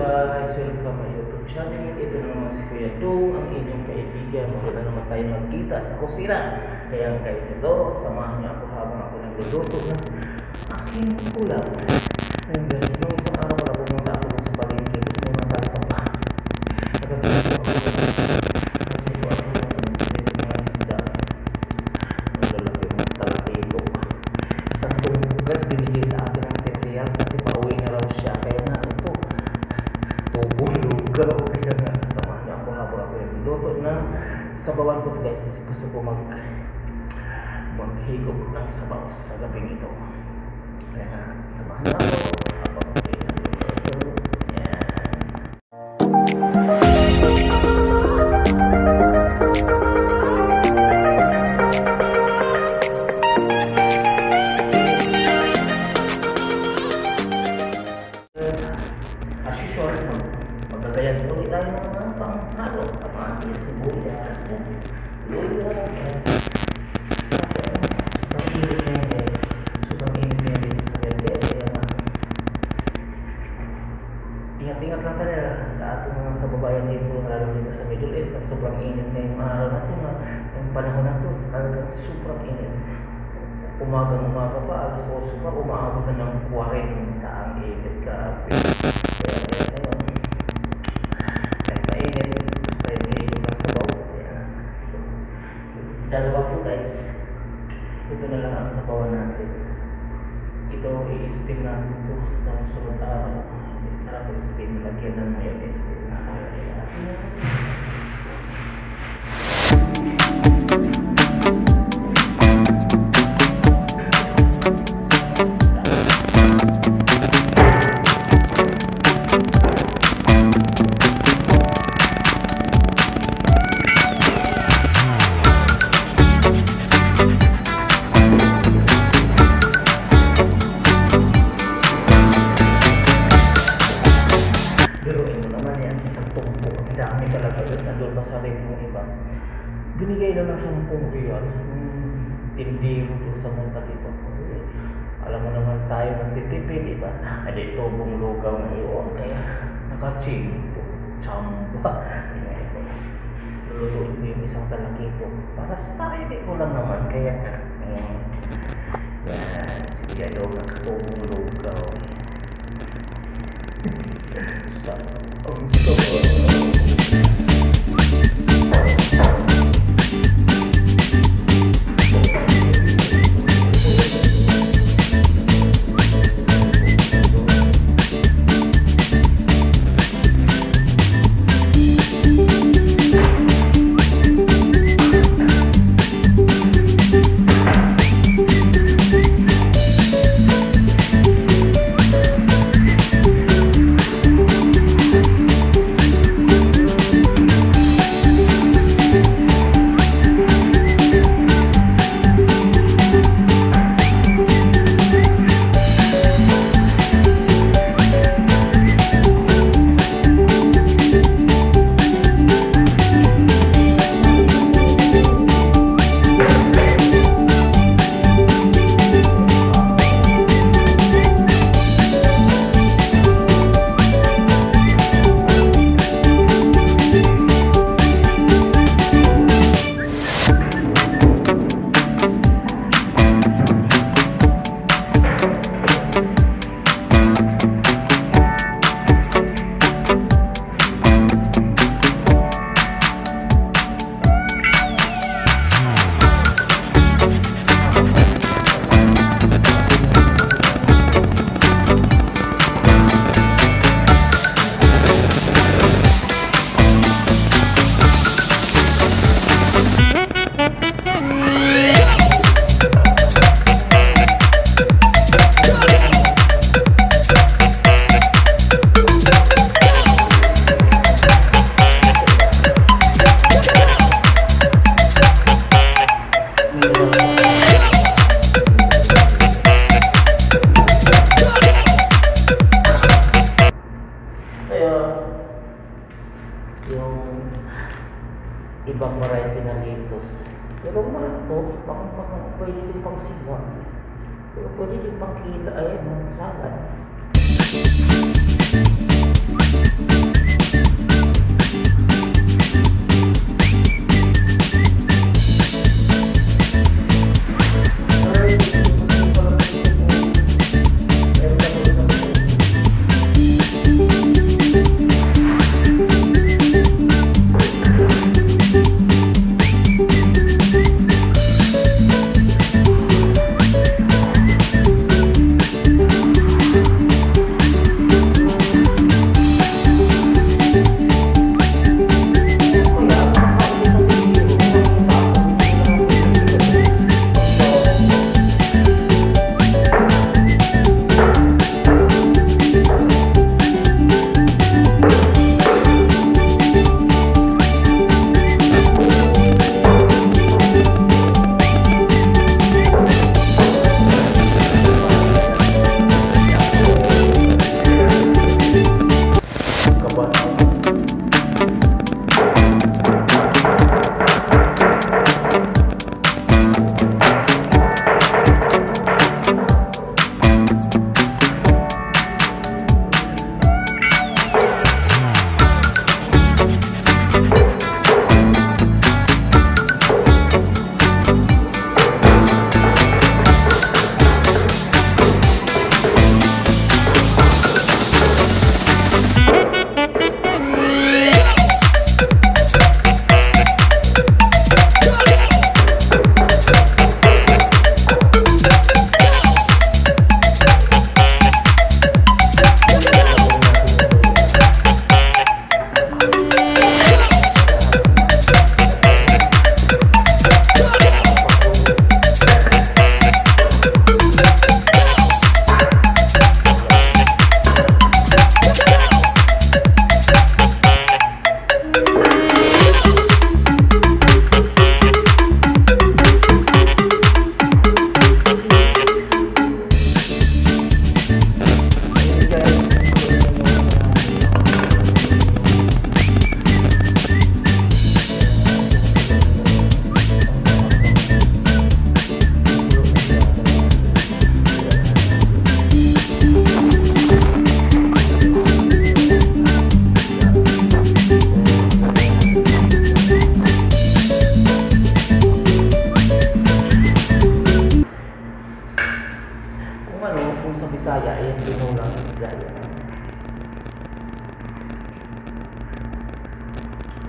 guys, welcome my YouTube channel. Ito na naman si Kuya Dong, ang inyong kaibigan. Wala na naman tayo magkita sa kusina. Kaya guys, ito, samahan niyo ako habang ako nagluluto ng aking ulam. Ayun guys, nung isang araw pala pumunta ako sa palengke. Gusto may matalpa pa. Nagkakita ako ng mga isda. Ang lalaki ng talatito. Isang tumbok guys, binigay sa akin ng materials kasi pauwi na raw siya. Kaya nga ito, tubong lugaw. Kaya nga, samahan niyo ako habang ako nagluluto na sabawan ko ito guys kasi gusto ko maghigop ng sabaw sa gabing ito. Kaya nga, samahan niyo ako habang ako nagluluto. Yan. As usual, magdadayan ulit tayo ng mga panghalo, kamatis, sibuyas, luya, sobrang init na yan guys. Sobrang init na yan dito sa akin guys. Kaya ingat-ingat lang tayo sa ating mga kababayan dito, lalo dito sa Middle East, na sobrang init na yung araw na ito, yung panahon na ito, talagang sobrang init. Umagang-umaga pa, alas 8 pa, umaabot na ng 40 ang init ka. Kaya ngayon, kahit mainit, gusto tayo hihigop ng sabaw. Kaya, dalawa po guys, ito na lang ang sabawan natin. Ito, i-steam natin ito sa susunod araw. Sarap i-steam, lagyan ng mayonnaise. Dami talaga guys, nandun pa sa rin yung iba. Binigay na ng 10 riyal. Tindiro doon sa monta dito. Alam mo naman tayo nagtitipid, iba? Adi tubong lugaw na iyon. Kaya nakachimpo, chamba. Lulutuin ko yung isang talakito. Para sa sarili ko lang naman. Kaya yan, sige daw nakatubong lugaw. Sa ang sabaw. ibang variety na lettuce. Pero mga ito, pwede din pang sigwa. Pero pwede din pang kita, ayun, salad.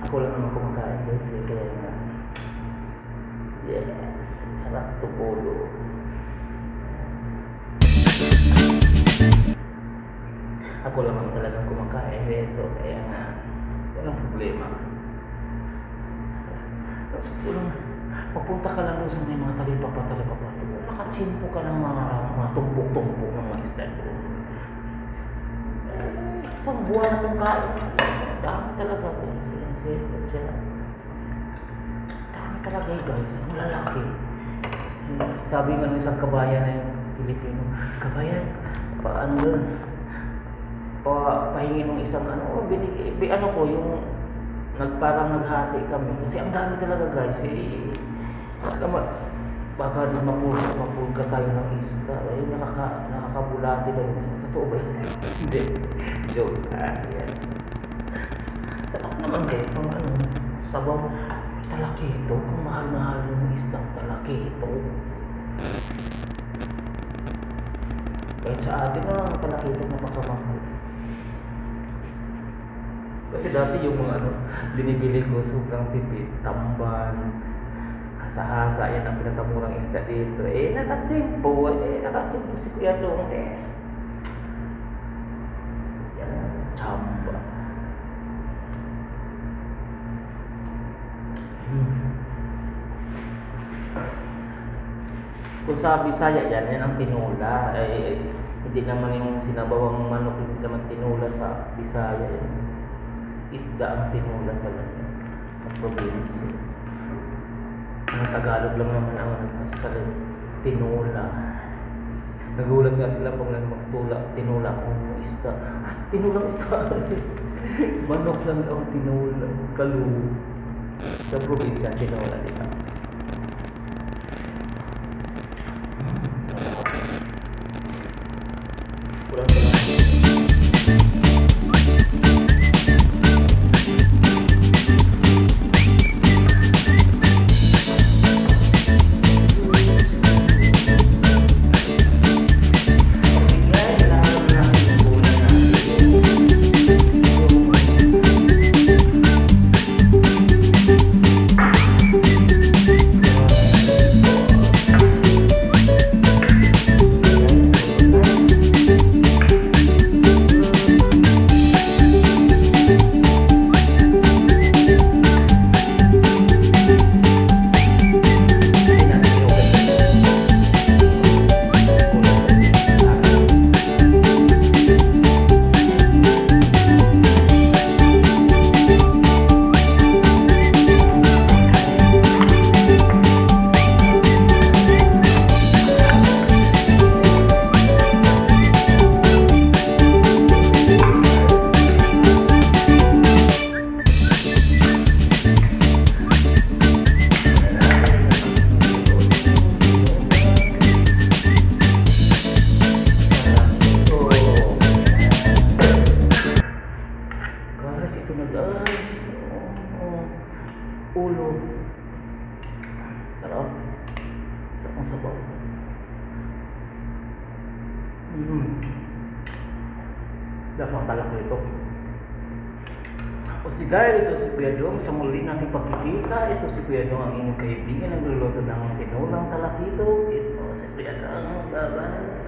Ako lang naman kumakain guys eh, kaya nga yes, sarap tupulo. Ako lang naman talagang kumakain dito, kaya nga walang problema. Tulong, papunta ka lang sa may mga talipapa, nakachimpo ka ng mga tumpok-tumpok ng mga isda doon. Isang buwan ng kain, dami talaga guys. Dami talaga guys, ang lalaki. Sabi nga ng isang kabayan na yung Pilipino, kabayan, paano doon? Pahingin ng isang ano ko yung parang naghati kami kasi ang dami talaga guys baka rin mapulga tayo ng isda nakakabulati daw yung totoo ba yun? Hindi, joke yan. Sarap naman guys kung sabaw talakito, kung mahal-mahal yung isdang talakito. Kahit sa atin na talakito napakamahal. Kasi dati yung mga binibili ko sobrang tipid, tamban, hasa-hasa, yan ang pinakamurang isda dito. Nakatsimpo si Kuya Dong yan, chamba. Kung sa Bisaya yan ang tinula. Hindi naman yung sinabawang manok, hindi naman tinula sa Bisaya yan. Isda ang tinula talaga sa probinsya. Ang Tagalog lang naman ang nagsasalit tinula. Nagulat nga sila pag magtula tinula kung isda. Tinulang isda. Manok lang daw tinula, kalu. Sa probinsya tinula dito. Kurang-kurang ito na guys. Ulo. Sarap. Sarap ang sabaw. Dapat ang talak nito. O si guys, ito si Kuya Dong. Sa muli nating pagkikita, ito si Kuya Dong, ang inyong kaibigan, nagluluto ng tinulang talakito. Ito si Kuya Dong. Bye-bye.